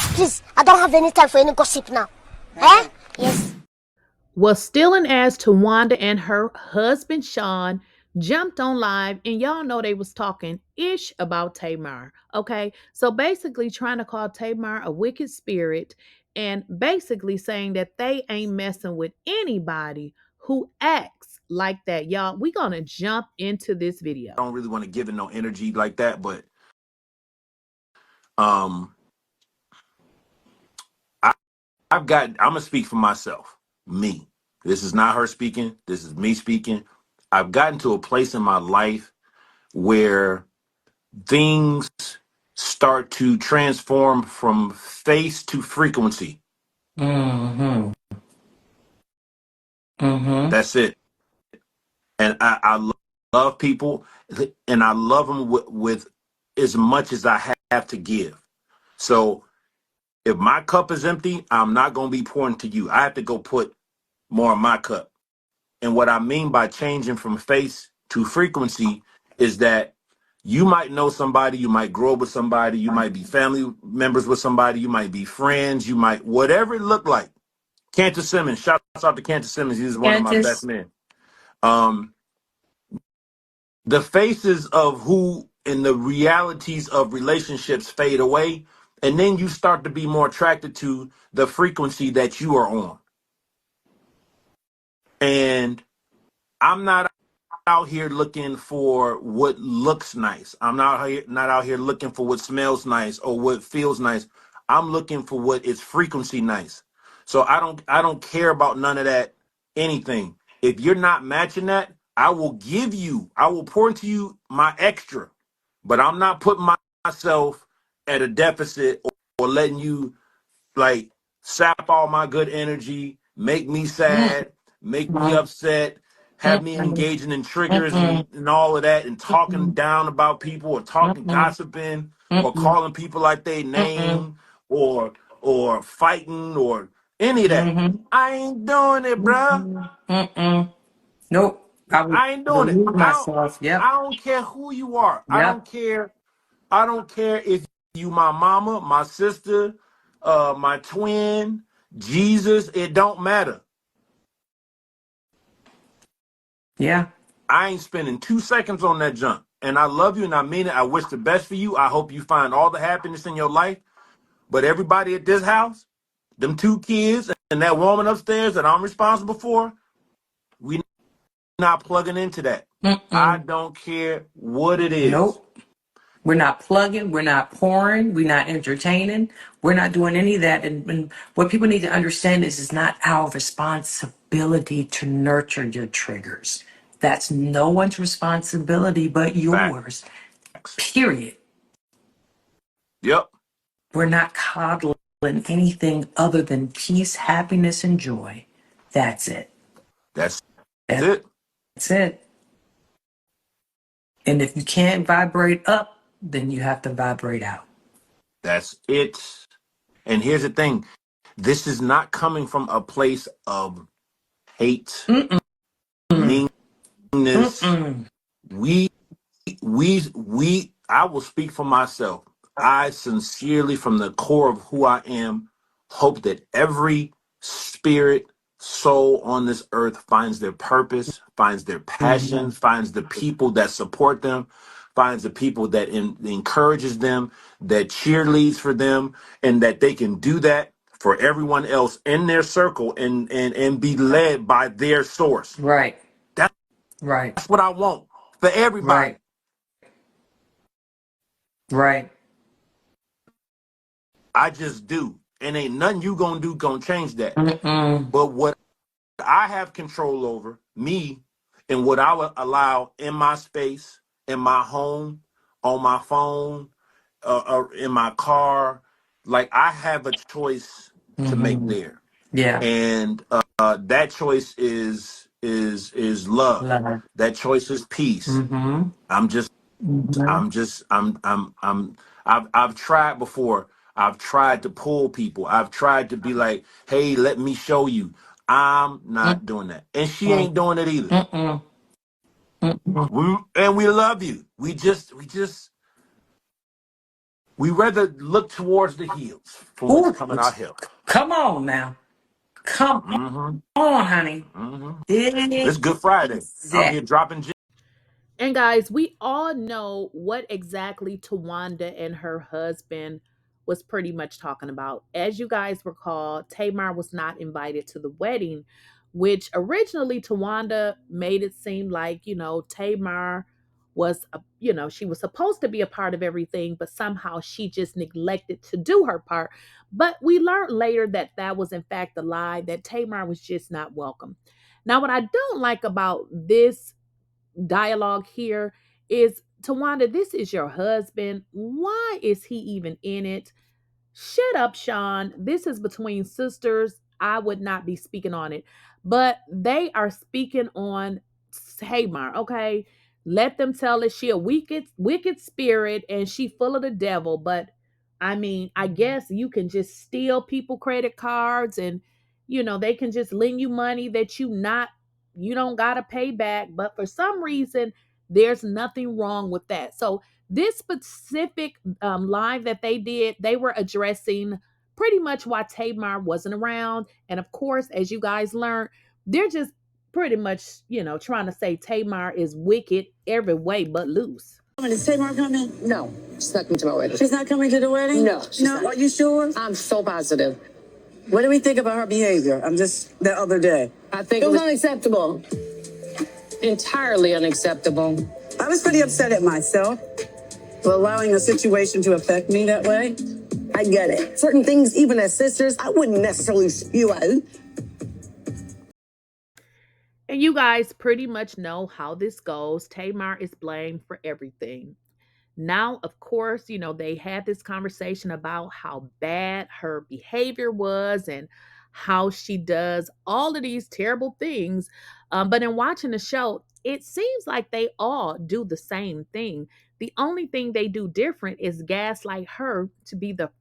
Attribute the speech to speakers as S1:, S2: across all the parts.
S1: please. I don't have any time for any gossip now. Eh? Yes.
S2: Was stealing as Towanda and her husband Sean jumped on live, and y'all know they was talking ish about Tamar. Okay, so basically trying to call Tamar a wicked spirit, and basically saying that they ain't messing with anybody who acts like that. Y'all, we gonna jump into this video.
S3: I don't really want to give it no energy like that, but I'm gonna speak for myself. Me. This is not her speaking. This is me speaking. I've gotten to a place in my life where things start to transform from face to frequency.
S4: Mm-hmm. Mm-hmm.
S3: That's it. And I love people, and I love them with as much as I have to give. So if my cup is empty, I'm not going to be pouring to you. I have to go put more in my cup. And what I mean by changing from face to frequency is that you might know somebody, you might grow up with somebody, you might be family members with somebody, you might be friends, you might, whatever it looked like. 𝐶 shouts out to 𝐶. He's one of my best men. The faces of who and the realities of relationships fade away, and then you start to be more attracted to the frequency that you are on. And I'm not out here looking for what looks nice. I'm not out here looking for what smells nice or what feels nice. I'm looking for what is frequency nice. So I don't care about none of that anything. If you're not matching that, I will pour into you my extra, but I'm not putting myself at a deficit or letting you like sap all my good energy, make me sad, make me upset, have me engaging in triggers and all of that, and talking down about people or talking gossiping or calling people like they name or fighting or any of that. I ain't doing it, bruh.
S4: Nope.
S3: I ain't doing it.
S4: Myself. Yep.
S3: I don't care who you are.
S4: Yep.
S3: I don't care if you my mama, my sister, my twin, Jesus. It don't matter.
S4: Yeah.
S3: I ain't spending 2 seconds on that junk. And I love you and I mean it. I wish the best for you. I hope you find all the happiness in your life. But everybody at this house, them 2 kids and that woman upstairs that I'm responsible for, we not plugging into that. I don't care what it is.
S4: Nope. We're not plugging. We're not pouring. We're not entertaining. We're not doing any of that. And what people need to understand is it's not our responsibility to nurture your triggers. That's no one's responsibility but yours.
S3: Facts.
S4: Period.
S3: Yep.
S4: We're not coddling anything other than peace, happiness, and joy. That's it.
S3: That's it.
S4: That's it. And if you can't vibrate up, then you have to vibrate out.
S3: That's it. And here's the thing. This is not coming from a place of hate, meanness. I will speak for myself. I sincerely, from the core of who I am, hope that every spirit, soul on this earth finds their purpose, finds their passion, finds the people that support them, finds the people that encourages them, that cheerleads for them, and that they can do that for everyone else in their circle and be led by their source.
S4: Right.
S3: That's what I want for everybody.
S4: Right.
S3: I just do. And ain't nothing you gonna do gonna change that. But what I have control over, me, and what I will allow in my space, in my home, on my phone, in my car, like I have a choice to make there.
S4: Yeah.
S3: And that choice is love. That choice is peace. I've tried before. I've tried to pull people. I've tried to be like, hey, let me show you. I'm not doing that. And she ain't doing it either. And we love you. We just We rather look towards the hills for
S4: Ooh,
S3: what's coming our help.
S4: come on now. Come
S3: Mm-hmm.
S4: on, honey.
S3: Mm-hmm. It's Good Friday. I'm
S4: Exactly.
S3: here dropping gems.
S2: And guys, we all know what exactly Towanda and her husband was pretty much talking about. As you guys recall, Tamar was not invited to the wedding, which originally Towanda made it seem like, Tamar was, she was supposed to be a part of everything, but somehow she just neglected to do her part. But we learned later that that was in fact a lie, that Tamar was just not welcome. Now, what I don't like about this dialogue here is, Towanda, this is your husband. Why is he even in it? Shut up, Sean. This is between sisters. I would not be speaking on it. But they are speaking on Tamar, okay? Let them tell it. She a wicked spirit and she full of the devil. But I mean, I guess you can just steal people credit cards and they can just lend you money that you don't gotta pay back. But for some reason, there's nothing wrong with that. So this specific live that they did, they were addressing pretty much why Tamar wasn't around. And of course, as you guys learned, they're just pretty much, trying to say Tamar is wicked every way but loose.
S5: Is Tamar coming? No, she's not coming to my wedding. She's not coming to the wedding? No. No, are you sure? I'm so positive. What do we think about her behavior? The other day. I think it was unacceptable. Entirely unacceptable. I was pretty upset at myself for allowing a situation to affect me that way. I get it. Certain things, even as sisters, I wouldn't necessarily spew out.
S2: And you guys pretty much know how this goes. Tamar is blamed for everything. Now, of course, they had this conversation about how bad her behavior was and how she does all of these terrible things. But in watching the show, it seems like they all do the same thing. The only thing they do different is gaslight her to be the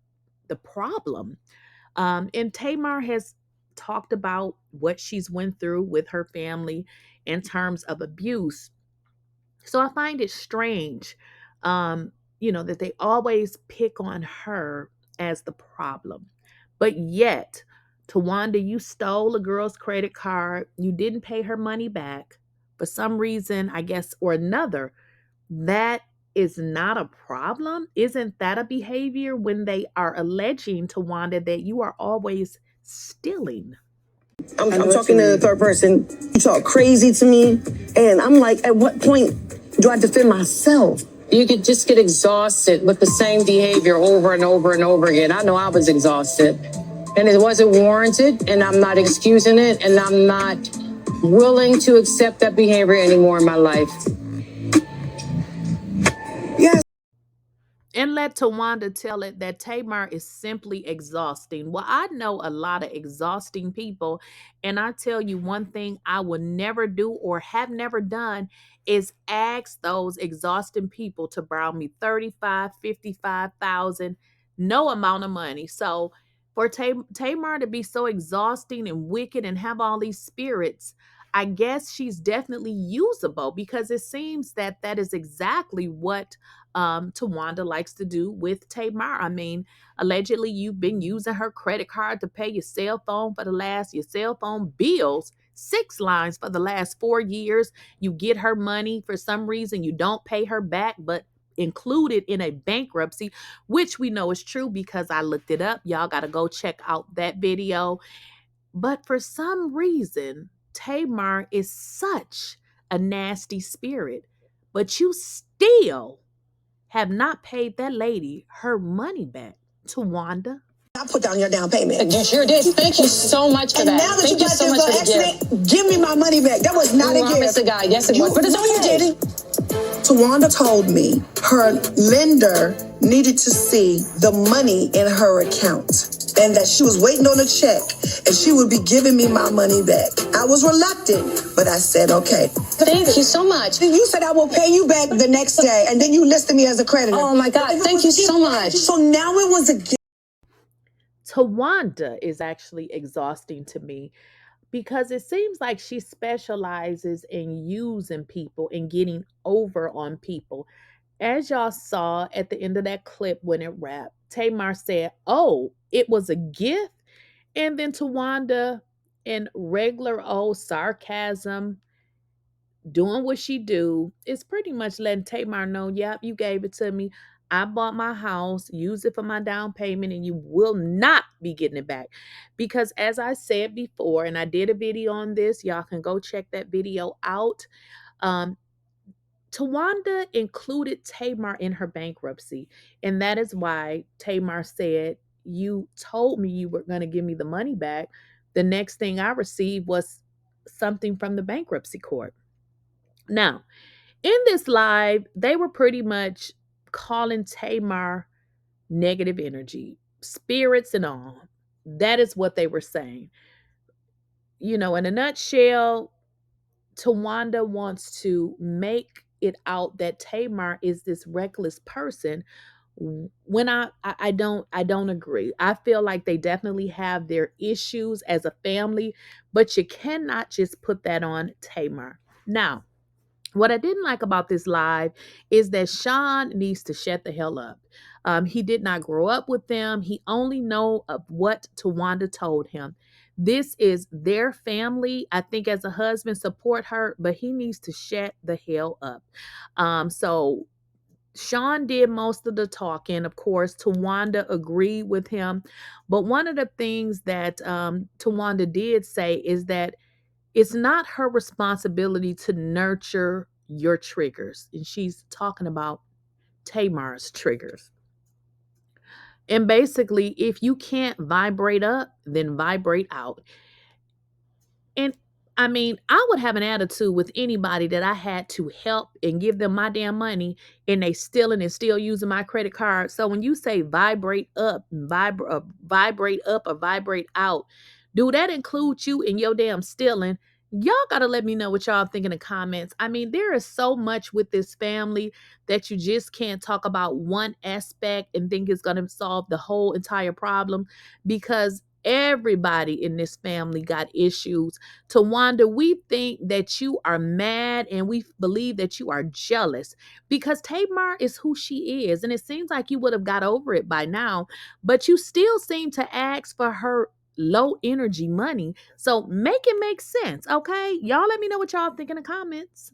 S2: problem. And Tamar has talked about what she's went through with her family in terms of abuse. So I find it strange, that they always pick on her as the problem. But yet, Towanda, you stole a girl's credit card. You didn't pay her money back. For some reason, I guess, or another, that is not a problem. Isn't that a behavior when they are alleging, Towanda, that you are always stealing?
S5: I'm talking to the third person. You talk crazy to me. And I'm like, at what point do I defend myself? You could just get exhausted with the same behavior over and over and over again. I know I was exhausted. And it wasn't warranted. And I'm not excusing it. And I'm not willing to accept that behavior anymore in my life. Yes.
S2: And let Towanda tell it that Tamar is simply exhausting. Well, I know a lot of exhausting people. And I tell you one thing I will never do or have never done is ask those exhausting people to borrow me 35, 55,000, no amount of money. So for Tamar to be so exhausting and wicked and have all these spirits, I guess she's definitely usable, because it seems that that is exactly what Towanda likes to do with Tamar. I mean, allegedly you've been using her credit card to pay your cell phone bills, 6 lines for the last 4 years. You get her money for some reason, you don't pay her back, but included in a bankruptcy, which we know is true because I looked it up. Y'all got to go check out that video. But for some reason, Tamar is such a nasty spirit, but you still have not paid that lady her money back. Towanda.
S5: I put down your down payment.
S6: You sure did. Thank you so much for
S5: and
S6: that.
S5: Now that
S6: Thank
S5: you got
S6: so
S5: this
S6: much for
S5: little
S6: the
S5: accident,
S6: gift.
S5: give me my money back. That was not a gift.
S6: Mr. Guy. Yes, it was. But it's
S5: no, you
S6: okay.
S5: didn't. Towanda told me her lender needed to see the money in her account and that she was waiting on a check and she would be giving me my money back. I was reluctant, but I said, okay.
S6: Thank you so much.
S5: You said I will pay you back the next day, and then you listed me as a creditor.
S6: Oh, my God. Thank you so much.
S5: So now it was a gift.
S2: Towanda is actually exhausting to me because it seems like she specializes in using people and getting over on people. As y'all saw at the end of that clip when it wrapped, Tamar said, "Oh, it was a gift." And then Towanda, in regular old sarcasm, doing what she do, is pretty much letting Tamar know, "Yep, you gave it to me. I bought my house, use it for my down payment, and you will not be getting it back." Because as I said before, and I did a video on this, y'all can go check that video out. Um, Towanda included Tamar in her bankruptcy, and that is why Tamar said, "You told me you were going to give me the money back. The next thing I received was something from the bankruptcy court." Now, in this live, they were pretty much calling Tamar negative energy, spirits and all. That is what they were saying. You know, in a nutshell, Towanda wants to make it out that Tamar is this reckless person. When I don't agree. I feel like they definitely have their issues as a family, but you cannot just put that on Tamar. Now, what I didn't like about this live is that Sean needs to shut the hell up. He did not grow up with them. He only know of what Towanda told him. This is their family. I think as a husband, support her, but he needs to shut the hell up. So Sean did most of the talking. Of course, Towanda agreed with him. But one of the things that Towanda did say is that it's not her responsibility to nurture your triggers. And she's talking about Tamar's triggers. And basically, if you can't vibrate up, then vibrate out. And I mean, I would have an attitude with anybody that I had to help and give them my damn money and they stealing and still using my credit card. So when you say vibrate up, vibrate up or vibrate out, do that include you in your damn stealing? Y'all got to let me know what y'all think in the comments. I mean, there is so much with this family that you just can't talk about one aspect and think it's going to solve the whole entire problem, because everybody in this family got issues. Towanda, we think that you are mad and we believe that you are jealous because Tamar is who she is. And it seems like you would have got over it by now, but you still seem to ask for her low energy money. So make it make sense, okay? Y'all let me know what y'all think in the comments.